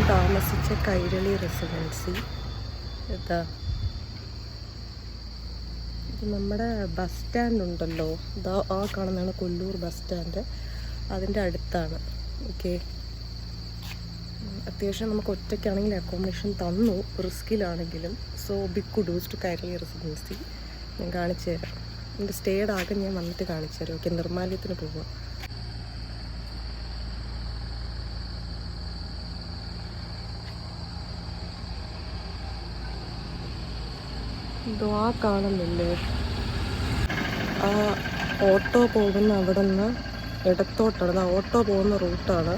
താമസിച്ച കൈരളി റെസിഡൻസി. ഇതാ ഇത് നമ്മുടെ ബസ് സ്റ്റാൻഡ് ഉണ്ടല്ലോ, ഇതാ ആ കാണുന്നതാണ് കൊല്ലൂർ ബസ് സ്റ്റാൻഡ്. അതിൻ്റെ അടുത്താണ്. ഓക്കെ, അത്യാവശ്യം നമുക്ക് ഒറ്റയ്ക്കാണെങ്കിൽ അക്കോമഡേഷൻ തന്നു, റിസ്കിലാണെങ്കിലും. So big kudos to Kairali residency. ഞാൻ കാണിച്ചു തരാം. എൻ്റെ സ്റ്റേയുടെ ആകെ ഞാൻ വന്നിട്ട് കാണിച്ചു തരാം. ഓക്കെ, നിർമ്മാല്യത്തിന് പോവാം. ഇതോ ആ കാണുന്നില്ലേ, ആ ഓട്ടോ പോകുന്ന അവിടെ നിന്ന് ഇടത്തോട്ടാണ്. ആ ഓട്ടോ പോകുന്ന റൂട്ടാണ്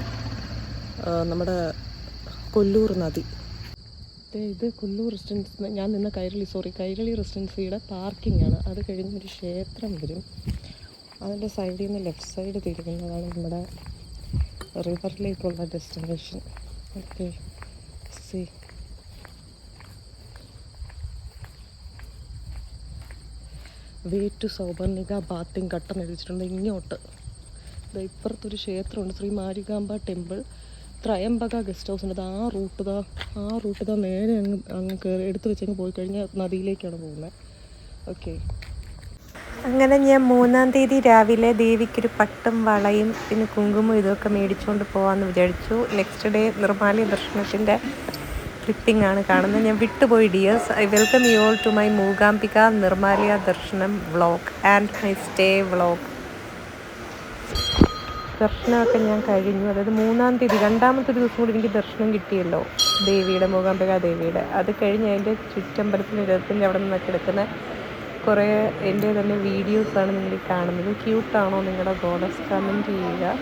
നമ്മുടെ കൊല്ലൂർ നദി. ഇത് കൊല്ലൂർ റെസിഡൻസി, ഞാൻ നിന്ന കൈരളി റെസിഡൻസിയുടെ പാർക്കിംഗ് ആണ്. അത് കഴിഞ്ഞൊരു ക്ഷേത്രം വരും. അതിൻ്റെ സൈഡിൽ നിന്ന് ലെഫ്റ്റ് സൈഡ് തിരിക്കുന്നതാണ് നമ്മുടെ റിവറിലേക്കുള്ള destination. Okay, see way to Souparnika bathing ഘട്ടം എഴുതിച്ചിട്ടുണ്ട്. ഇങ്ങോട്ട് ഇപ്പുറത്തൊരു ക്ഷേത്രമുണ്ട്, Shri Marikamba temple. Tryambaka guest house ഉണ്ട്. ആ റൂട്ട് നേരെ അങ്ങ് കയറി എടുത്ത് വെച്ചങ്ങ് പോയി കഴിഞ്ഞാൽ നദിയിലേക്കാണ് പോകുന്നത്. ഓക്കെ, അങ്ങനെ ഞാൻ 3-ാം തീയതി രാവിലെ ദേവിക്കൊരു പട്ടും വളയും പിന്നെ കുങ്കുമം ഇതൊക്കെ മേടിച്ചുകൊണ്ട് പോകാമെന്ന് വിചാരിച്ചു. നെക്സ്റ്റ് ഡേ നിർമ്മാല്യ ദർശനത്തിൻ്റെ ക്ലിപ്പിംഗ് ആണ് കാണുന്നത്. ഞാൻ വിട്ടുപോയി dears. I welcome you all to my Mookambika Nirmalya Darshanam vlog and my stay vlog. ദർശനമൊക്കെ ഞാൻ കഴിഞ്ഞു. അതായത് 3-ാം തീയതി, രണ്ടാമത്തെ ഒരു ദിവസം കൂടി എനിക്ക് ദർശനം കിട്ടിയല്ലോ ദേവിയുടെ, മൂകാംബിക ദേവിയുടെ. അത് കഴിഞ്ഞ് അതിൻ്റെ ചുറ്റമ്പലത്തിൽ 25 അവിടെ നിന്നൊക്കെ എടുക്കുന്ന കുറേ എൻ്റെ തന്നെ വീഡിയോസാണ് നിങ്ങൾ കാണുന്നത്. ക്യൂട്ടാണോ നിങ്ങളുടെ ഗോഡസ്? കമൻറ്റ് ചെയ്യുക.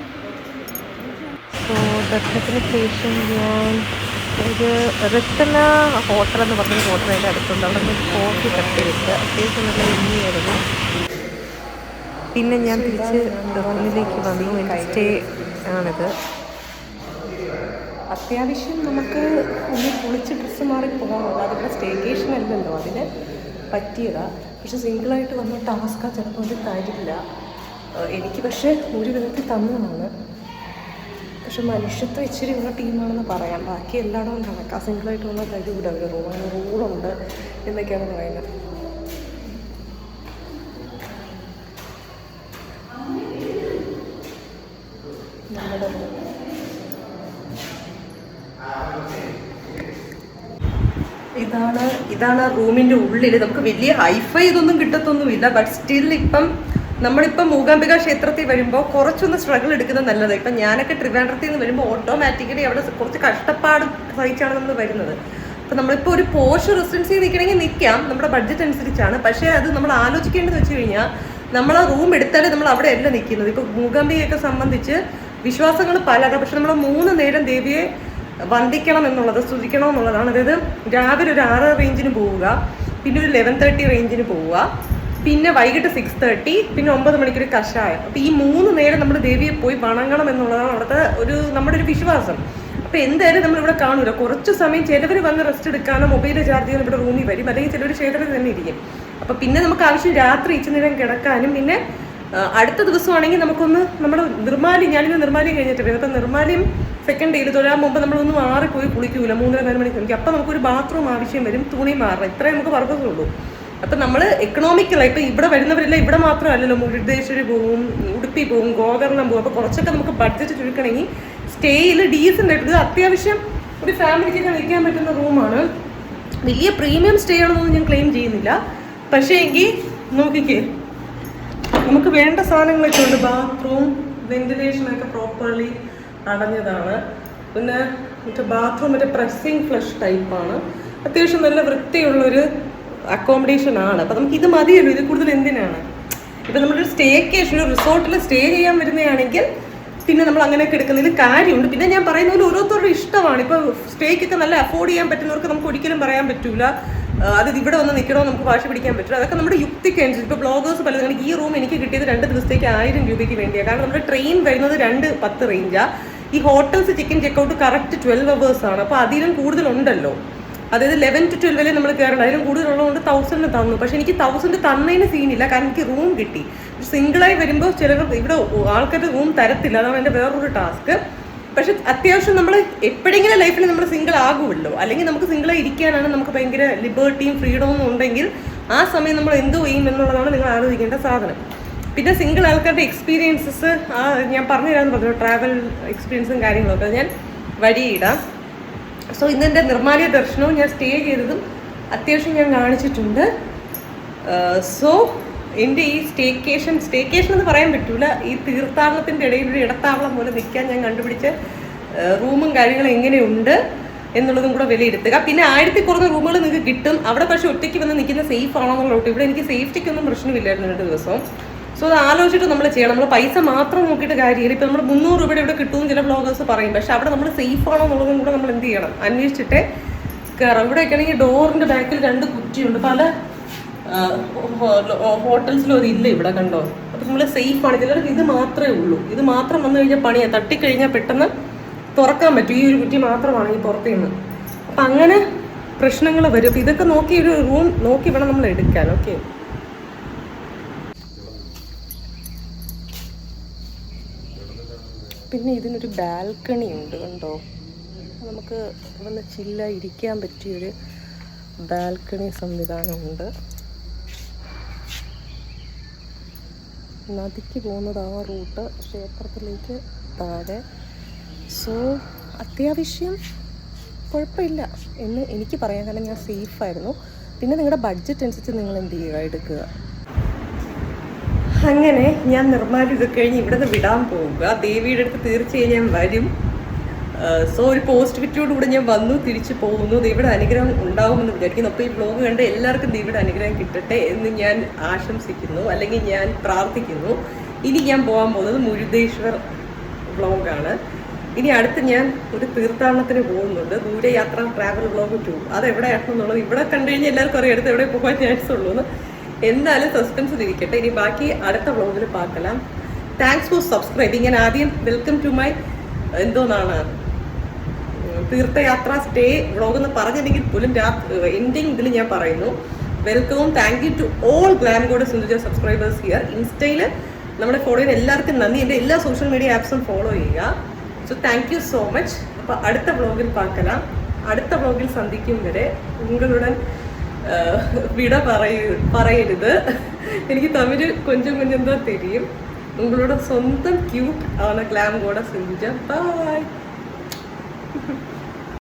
സോ ദർശനത്തിന് ശേഷം ഞാൻ ഒരു റിട്ടന ഹോട്ടൽ എന്ന് പറഞ്ഞൊരു ഹോട്ടൽ അതിൻ്റെ അടുത്തുണ്ട്. അവിടെ നിന്ന് കോഫി തട്ടി വെച്ച് അത്യാവശ്യം നല്ല എണ്ണിയായിരുന്നു. പിന്നെ ഞാൻ തിരിച്ച് റൂമിലേക്ക് വന്നു. എൻ്റെ സ്റ്റേ ആണിത്. അത്യാവശ്യം നമുക്ക് ഒന്ന് കുളിച്ച് ഡ്രസ്സ് മാറി പോകാമല്ലോ. അതിവിടെ സ്റ്റേക്കേഷൻ അല്ലല്ലോ, അതിന് പറ്റിയതാണ്. പക്ഷെ സിംഗിളായിട്ട് വന്ന ടാസ്കാ, ചിലപ്പോൾ അത് തരില്ല എനിക്ക്. പക്ഷേ ഒരു വിധത്തിൽ തന്നതാണ്. പക്ഷെ മനുഷ്യത്വം ഇച്ചിരി ഉള്ള ടീമാണെന്ന് പറയാം. ബാക്കി എല്ലായിടവും കണക്കാം. സിംഗിളായിട്ട് വന്നാൽ തരൂല, ഒരു റൂളുണ്ട് എന്നൊക്കെയാണ് പറയുന്നത്. ഇതാണ് റൂമിൻ്റെ ഉള്ളിൽ. നമുക്ക് വലിയ ഹൈഫൈ ഇതൊന്നും കിട്ടത്തൊന്നുമില്ല. ബട്ട് സ്റ്റിൽ നമ്മളിപ്പം മൂകാംബിക ക്ഷേത്രത്തിൽ വരുമ്പോൾ കുറച്ചൊന്ന് സ്ട്രഗിൾ എടുക്കുന്നത് നല്ലതാണ്. ഇപ്പം ഞാനൊക്കെ ട്രിവാൻഡ്രത്തിൽ നിന്ന് വരുമ്പോൾ ഓട്ടോമാറ്റിക്കലി അവിടെ കുറച്ച് കഷ്ടപ്പാട് സഹിച്ചാണ് നമ്മൾ വരുന്നത്. അപ്പം നമ്മളിപ്പോൾ ഒരു പോഷ് റെസിഡൻസി നിൽക്കണമെങ്കിൽ നിൽക്കാം, നമ്മുടെ ബഡ്ജറ്റ് അനുസരിച്ചാണ്. പക്ഷേ അത് നമ്മൾ ആലോചിക്കേണ്ടത് വെച്ച് കഴിഞ്ഞാൽ നമ്മൾ ആ റൂം എടുത്താൽ നമ്മൾ അവിടെ അല്ല നിൽക്കുന്നത്. ഇപ്പോൾ മൂകാംബികയൊക്കെ സംബന്ധിച്ച് വിശ്വാസങ്ങൾ പലതാണ്. പക്ഷെ നമ്മൾ 3 നേരം ദേവിയെ വന്ദിക്കണം എന്നുള്ളത്, സ്തുതിക്കണം എന്നുള്ളതാണ്. അതായത് രാവിലെ ഒരു 6 റേഞ്ചിന് പോവുക, പിന്നെ ഒരു 11:30 റേഞ്ചിന് പോവുക, പിന്നെ വൈകിട്ട് 6:30, പിന്നെ 9 മണിക്കൊരു കഷായം. അപ്പോൾ ഈ 3 നേരം നമ്മൾ ദേവിയെ പോയി വണങ്ങണം എന്നുള്ളതാണ് അവിടുത്തെ നമ്മുടെ ഒരു വിശ്വാസം. അപ്പോൾ എന്തായാലും നമ്മളിവിടെ കാണൂല. കുറച്ച് സമയം ചിലവർ വന്ന് റെസ്റ്റ് എടുക്കാനോ മൊബൈൽ ചാർജ് ചെയ്യാൻ ഇവിടെ റൂമിൽ വരും, അല്ലെങ്കിൽ ചിലവർ ക്ഷേത്രത്തിൽ തന്നെ ഇരിക്കും. അപ്പോൾ പിന്നെ നമുക്ക് ആവശ്യം രാത്രി ഇച്ചിരി നേരം കിടക്കാനും, പിന്നെ അടുത്ത ദിവസമാണെങ്കിൽ നമുക്കൊന്ന് നമ്മുടെ നിർമ്മാല്യം, ഞാനിന്ന് നിർമ്മാല്യം കഴിഞ്ഞിട്ട് വരുന്നത്. അപ്പം നിർമ്മാല്യം സെക്കൻഡ് ഡേയിൽ തൊഴാൻ മുമ്പ് നമ്മളൊന്ന് മാറിപ്പോയി കുളിക്കൂല, 3-4 മണിക്ക് കുളിക്കും. അപ്പം നമുക്കൊരു ബാത്റൂം ആവശ്യം വരും, തുണി മാറണം. ഇത്രേ നമുക്ക് പർപ്പസ് ഉള്ളൂ. അപ്പം നമ്മൾ എക്കണോമിക്കലായി ഇപ്പം ഇവിടെ വരുന്നവരെല്ലാം ഇവിടെ മാത്രമല്ലല്ലോ, മുരുടേശ്വരി പോവും, ഉടുപ്പി പോവും, ഗോകർണം പോവും. അപ്പോൾ കുറച്ചൊക്കെ നമുക്ക് ബഡ്ജറ്റ് ചുരുക്കണമെങ്കിൽ സ്റ്റേയിൽ ഡീസൻ്റ് ആയിട്ട്, ഇത് അത്യാവശ്യം ഒരു ഫാമിലിക്കൊക്കെ നിൽക്കാൻ പറ്റുന്ന റൂമാണ്. വലിയ പ്രീമിയം സ്റ്റേ ആണെന്നൊന്നും ഞാൻ ക്ലെയിം ചെയ്യുന്നില്ല. പക്ഷേ എങ്കിൽ നോക്കിക്കേ, നമുക്ക് വേണ്ട സാധനങ്ങളൊക്കെ ഉണ്ട്. ബാത്റൂം വെന്റിലേഷനൊക്കെ പ്രോപ്പർലി അടഞ്ഞതാണ്. പിന്നെ ബാത്റൂം പ്രസ്സിങ് ഫ്ലഷ് ടൈപ്പാണ്. അത്യാവശ്യം നല്ല വൃത്തിയുള്ളൊരു അക്കോമഡേഷൻ ആണ്. അപ്പം നമുക്ക് ഇത് മതിയല്ലോ, ഇത് കൂടുതൽ എന്തിനാണ്? ഇപ്പം നമ്മളൊരു സ്റ്റേക്കേഷൻ, ഒരു റിസോർട്ടിൽ സ്റ്റേ ചെയ്യാൻ വരുന്നതാണെങ്കിൽ പിന്നെ നമ്മൾ അങ്ങനെയൊക്കെ എടുക്കുന്നതിൽ കാര്യമുണ്ട്. പിന്നെ ഞാൻ പറയുന്ന പോലെ ഓരോരുത്തരുടെ ഇഷ്ടമാണ്. ഇപ്പോൾ സ്റ്റേക്കൊക്കെ നല്ല അഫോർഡ് ചെയ്യാൻ പറ്റുന്നവർക്ക് നമുക്ക് ഒരിക്കലും പറയാൻ പറ്റൂല അത് ഇവിടെ വന്ന് നിൽക്കണോ, നമുക്ക് വാശി പിടിക്കാൻ പറ്റില്ല. അതൊക്കെ നമ്മുടെ യുക്തിക്ക് അനുസരിച്ച്. ഇപ്പോൾ ബ്ലോഗേഴ്സ് പലതും, ഈ റൂം എനിക്ക് കിട്ടിയത് 2 ദിവസത്തേക്ക് 1000 രൂപയ്ക്ക് വേണ്ടിയാണ്. കാരണം നമ്മുടെ ട്രെയിൻ വരുന്നത് 2:10 റേഞ്ചാണ്. ഈ hotels check in checkout correct 12 hours ആണ്. അപ്പോൾ അതിലും കൂടുതലുണ്ടല്ലോ. അതായത് 11 to 12 നമ്മൾ കയറണം. അതിലും കൂടുതലുള്ളതുകൊണ്ട് 1000 തന്നു. പക്ഷെ എനിക്ക് 1000 തന്നതിന് സീനില്ല, കാരണം എനിക്ക് റൂം കിട്ടി. സിംഗിളായി വരുമ്പോൾ ചിലർ ഇവിടെ ആൾക്കാർ റൂം തരത്തില്ല. അതാണ് എൻ്റെ വേറൊരു ടാസ്ക്. പക്ഷെ അത്യാവശ്യം നമ്മൾ എപ്പോഴെങ്കിലും ലൈഫിൽ നമ്മൾ സിംഗിൾ ആകുമല്ലോ, അല്ലെങ്കിൽ നമുക്ക് സിംഗിളായി ഇരിക്കാനാണ് നമുക്ക് ഭയങ്കര ലിബർട്ടിയും ഫ്രീഡവും ഉണ്ടെങ്കിൽ ആ സമയം നമ്മൾ എന്തോ ചെയ്യും എന്നുള്ളതാണ് നിങ്ങൾ ആലോചിക്കേണ്ട സാധനം. പിന്നെ സിംഗിൾ ആൾക്കാരുടെ എക്സ്പീരിയൻസസ് ഞാൻ പറഞ്ഞു തരാമെന്ന് പറഞ്ഞു, ട്രാവൽ എക്സ്പീരിയൻസും കാര്യങ്ങളൊക്കെ ഞാൻ വഴിയിടാം. സോ ഇന്നെൻ്റെ നിർമ്മാല്യ ദർശനവും ഞാൻ സ്റ്റേ ചെയ്തതും അത്യാവശ്യം ഞാൻ കാണിച്ചിട്ടുണ്ട്. സോ എൻ്റെ ഈ സ്റ്റേക്കേഷൻ എന്ന് പറയാൻ പറ്റൂല, ഈ തീർത്ഥാടനത്തിൻ്റെ ഇടയിൽ ഒരു ഇടത്താവളം പോലെ നിൽക്കാൻ ഞാൻ കണ്ടുപിടിച്ച റൂമും കാര്യങ്ങളും എങ്ങനെയുണ്ട് എന്നുള്ളതും കൂടെ വിലയിരുത്തുക. പിന്നെ 1000 കുറഞ്ഞ റൂമുകൾ നിങ്ങൾക്ക് കിട്ടും അവിടെ. പക്ഷേ ഒറ്റയ്ക്ക് വന്ന് നിൽക്കുന്ന സേഫ് ആണോ എന്നുള്ളത്. ഇവിടെ എനിക്ക് സേഫ്റ്റിക്കൊന്നും പ്രശ്നമില്ലായിരുന്നു 2 ദിവസം. സോ അത് ആലോചിച്ചിട്ട് നമ്മൾ ചെയ്യണം. നമ്മൾ പൈസ മാത്രം നോക്കിയിട്ട് കാര്യമില്ല. ഇപ്പം നമ്മൾ 300 രൂപയുടെ ഇവിടെ കിട്ടുമെന്ന് ചില ബ്ലോഗേഴ്സ് പറയും, പക്ഷെ അവിടെ നമ്മൾ സേഫ് ആണോ എന്നുള്ളതും കൂടെ നമ്മൾ എന്ത് ചെയ്യണം, അന്വേഷിച്ചിട്ടേ കയറാം. ഇവിടെയൊക്കെ ആണെങ്കിൽ ഡോറിൻ്റെ ബാക്കിൽ 2 കുറ്റിയുണ്ട്. പല ഹോട്ടൽസിലും അതില്ല ഇവിടെ, കണ്ടോ. അപ്പം നമ്മൾ സേഫാണ്. ചിലർക്ക് ഇത് മാത്രമേ ഉള്ളൂ. ഇത് മാത്രം വന്നു കഴിഞ്ഞാൽ പണിയാണ്, തട്ടിക്കഴിഞ്ഞാൽ പെട്ടെന്ന് തുറക്കാൻ പറ്റും. ഈ ഒരു കുറ്റി മാത്രമാണ് ഈ പുറത്തു നിന്ന്. അപ്പം അങ്ങനെ പ്രശ്നങ്ങൾ വരും. അപ്പം ഇതൊക്കെ നോക്കി ഒരു റൂം നോക്കി വേണം നമ്മൾ എടുക്കാൻ. ഓക്കെ, പിന്നെ ഇതിനൊരു ബാൽക്കണി ഉണ്ട്, കണ്ടോ. നമുക്ക് വന്ന് ചില്ലായി ഇരിക്കാൻ പറ്റിയൊരു ബാൽക്കണി സംവിധാനമുണ്ട്. നദിക്ക് പോകുന്നത് ആ റൂട്ട്, ക്ഷേത്രത്തിലേക്ക് താഴെ. സോ അത്യാവശ്യം കുഴപ്പമില്ല എന്ന് എനിക്ക് പറയാം, കാരണം ഞാൻ സേഫായിരുന്നു. പിന്നെ നിങ്ങളുടെ ബഡ്ജറ്റ് അനുസരിച്ച് നിങ്ങൾ എന്ത് ചെയ്യുക, എടുക്കുക. അങ്ങനെ ഞാൻ നിർമ്മാല്യം ഇത് കഴിഞ്ഞ് ഇവിടെ നിന്ന് വിടാൻ പോവുക. ദേവിയുടെ അടുത്ത് തീർച്ചയായും ഞാൻ വരും. സോ ഒരു പോസിറ്റിവിറ്റിയോടുകൂടെ ഞാൻ വന്നു, തിരിച്ചു പോകുന്നു. ദേവിയുടെ അനുഗ്രഹം ഉണ്ടാവുമെന്ന് വിചാരിക്കുന്നു. അപ്പോൾ ഈ ബ്ലോഗ് കണ്ട് എല്ലാവർക്കും ദേവിയുടെ അനുഗ്രഹം കിട്ടട്ടെ എന്ന് ഞാൻ ആശംസിക്കുന്നു, അല്ലെങ്കിൽ ഞാൻ പ്രാർത്ഥിക്കുന്നു. ഇനി ഞാൻ പോകാൻ പോകുന്നത് മുരുദേശ്വർ വ്ളോഗാണ്. ഇനി അടുത്ത് ഞാൻ ഒരു തീർത്ഥാടനത്തിന് പോകുന്നുണ്ട്, ദൂരയാത്ര ട്രാവൽ വ്ളോഗ് 2. അതെവിടെയാണെന്നുള്ളത് ഇവിടെ കണ്ടു കഴിഞ്ഞാൽ എല്ലാവർക്കും അറിയാം അടുത്ത് എവിടെ പോകാൻ ചാൻസ് ഉള്ളൂ എന്ന്. എന്തായാലും സസ്പെൻസ് ഇരിക്കട്ടെ. ഇനി ബാക്കി അടുത്ത വ്ളോഗിൽ പാർக்கலாம். Thanks for subscribing. ഞാൻ ആദ്യം വെൽക്കം ടു മൈ എന്തോന്നാണ് തീർത്ഥയാത്ര സ്റ്റേ വ്ളോഗ് എന്ന് പറഞ്ഞില്ലെങ്കിൽ പോലും എൻഡിങ് ഇതിൽ ഞാൻ പറയുന്നു വെൽക്കവും thank you to all glam goddess Sindhuja subscribers here. ഇൻസ്റ്റയിൽ നമ്മളെ ഫോളോ ചെയ്യുന്ന എല്ലാവർക്കും നന്ദി. എൻ്റെ എല്ലാ സോഷ്യൽ മീഡിയ ആപ്സും ഫോളോ ചെയ്യുക. So thank you so much. അപ്പോൾ അടുത്ത വ്ളോഗിൽ പാർக்கலாம். അടുത്ത വ്ളോഗിൽ സന്ധിക്കും വരെ ഉங்களுடன் വിട പറയരുത്. എനിക്ക് തമിഴ് കൊഞ്ചം എന്താ തെരിയും. ഉങ്ങളോட സ്വന്തം ക്യൂട്ട് ആണ് ഗ്ലാം ഗോഡസ് സിന്ധുജ. ബൈ.